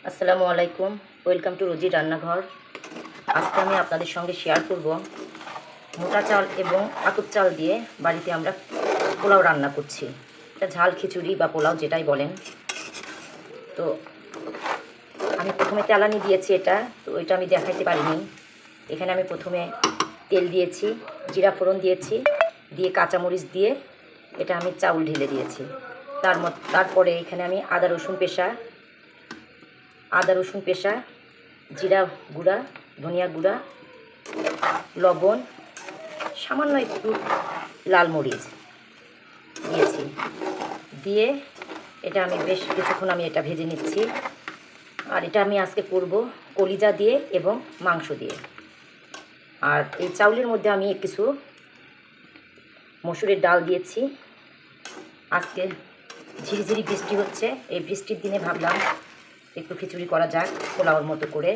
আসসালামু আলাইকুম, welcome to রোজি রান্নাঘর। আজকে আমি আপনাদের সঙ্গে শেয়ার করব মোটা চাল এবং আতপ চাল দিয়ে বাড়িতে আমরা পোলাও রান্না করছি। এটা ঝাল খিচুড়ি বা পোলাও যেটাই বলেন। তো আমি প্রথমে তেলানি দিয়েছি, তো এটা আমি দেখাইতে পারিনি। এখানে আমি প্রথমে তেল দিয়েছি, জিরা ফোড়ন দিয়েছি, দিয়ে কাঁচামরিচ দিয়ে এটা আমি চাউল ঢেলে দিয়েছি। তারপরে এখানে আমি আদা রসুন পেশা, জিরা গুঁড়া, ধনিয়া গুঁড়া, লবণ, সামান্য একটু লাল মরিচ দিয়েছি। দিয়ে এটা আমি বেশ কিছুক্ষণ এটা ভেজে নিচ্ছি। আর এটা আমি আজকে করব কলিজা দিয়ে এবং মাংস দিয়ে। আর এই চাউলের মধ্যে আমি কিছু মসুরের ডাল দিয়েছি। আজকে ঝিরিঝিরি বৃষ্টি হচ্ছে, এই বৃষ্টির দিনে ভাবলাম একটু খিচুড়ি করা যাক পোলাওর মতো করে।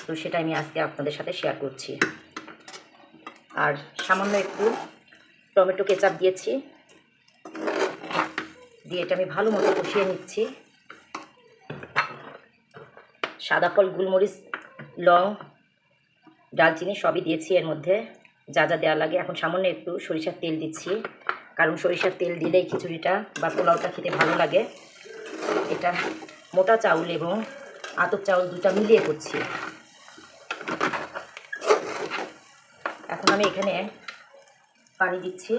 তো সেটা আমি আজকে আপনাদের সাথে শেয়ার করছি। আর সামান্য একটু টমেটো কেচাপ দিয়েছি, দিয়ে এটা আমি ভালো মতো কষিয়ে নিচ্ছি। সাদা ফল, গোলমরিচ, লং, ডালচিনি সবই দিয়েছি এর মধ্যে, যা যা দেওয়া লাগে। এখন সামান্য একটু সরিষার তেল দিচ্ছি, কারণ সরিষার তেল দিলেই খিচুড়িটা বা পোলাওটা খেতে ভালো লাগে। এটা মোটা চাউল এবং আতপ চাউল দুটা মিলিয়ে করছি। এখন আমি এখানে পানি দিচ্ছি,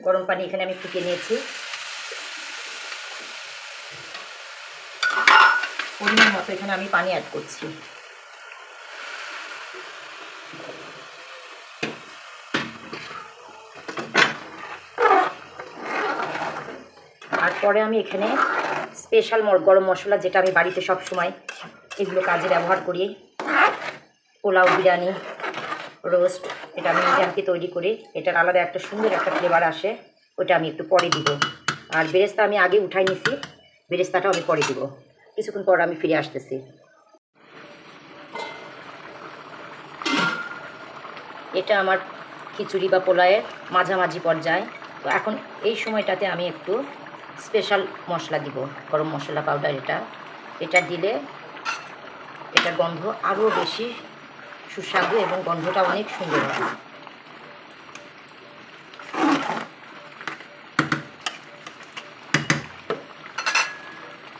গরম পানি এখানে আমি ফুটিয়ে নিয়েছি। পরিমাণ মতো এখানে আমি পানি অ্যাড করছি। আর পরে আমি এখানে স্পেশাল গরম মশলা, যেটা আমি বাড়িতে সব সময় এগুলো কাজে ব্যবহার করি, পোলাও, বিরিয়ানি, রোস্ট, এটা আমি নিজে তৈরি করি। এটার আলাদা একটা সুন্দর একটা ফ্লেভার আসে, ওটা আমি একটু পরে দিব। আর বেরেস্তা আমি আগে উঠাই নিছি, বেরেস্তাটাও আমি পরে দিব। কিছুক্ষণ পর আমি ফিরে আসতেছি। এটা আমার খিচুড়ি বা পোলাওয়ের মাঝামাঝি পর্যায়ে। তো এখন এই সময়টাতে আমি একটু স্পেশাল মশলা দিব, গরম মশলা পাউডার। এটা দিলে এটার গন্ধ আরও বেশি সুস্বাদু এবং গন্ধটা অনেক সুন্দর হয়।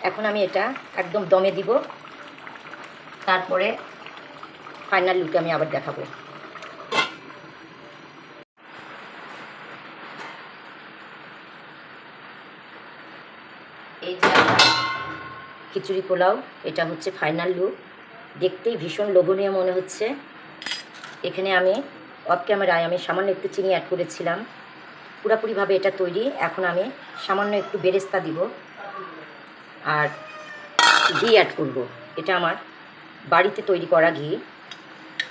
এখন আমি এটা একদম দমে দিব, তারপরে ফাইনাল লুকে আমি আবার দেখাবো। এই যে খিচুড়ি পোলাও, এটা হচ্ছে ফাইনাল লুক। দেখতেই ভীষণ লোভনীয় মনে হচ্ছে। এখানে আমি অফ ক্যামেরায় আমি সামান্য একটু চিনি অ্যাড করেছিলাম। পুরোপুরিভাবে এটা তৈরি। এখন আমি সামান্য একটু বেরেস্তা দিব আর ঘি অ্যাড করব। এটা আমার বাড়িতে তৈরি করা ঘি।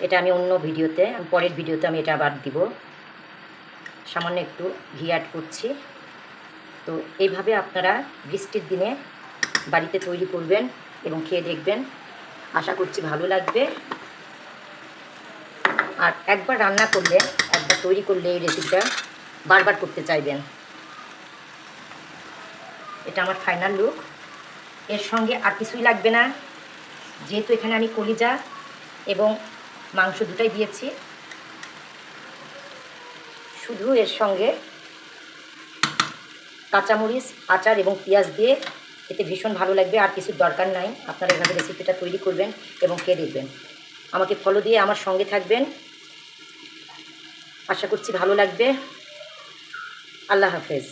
এটা আমি অন্য ভিডিওতে, পরের ভিডিওতে আমি এটা আবার দিব। সামান্য একটু ঘি অ্যাড করছি। তো এইভাবে আপনারা বৃষ্টির দিনে বাড়িতে তৈরি করবেন এবং খেয়ে দেখবেন। আশা করছি ভালো লাগবে। আর একবার রান্না করলে, একবার তৈরি করলে এই রেসিপিটা বারবার করতে চাইবেন। এটা আমার ফাইনাল লুক। এর সঙ্গে আর কিছুই লাগবে না, যেহেতু এখানে আমি কলিজা এবং মাংস দুটাই দিয়েছি। শুধু এর সঙ্গে কাঁচামরিচ, আচার এবং পেঁয়াজ দিয়ে এতে ভীষণ ভালো লাগবে। আর কিছুর দরকার নাই। আপনারা এভাবে রেসিপিটা তৈরি করবেন এবং খেয়ে দেখবেন। আমাকে ফলো দিয়ে আমার সঙ্গে থাকবেন। আশা করছি ভালো লাগবে। আল্লাহ হাফেজ।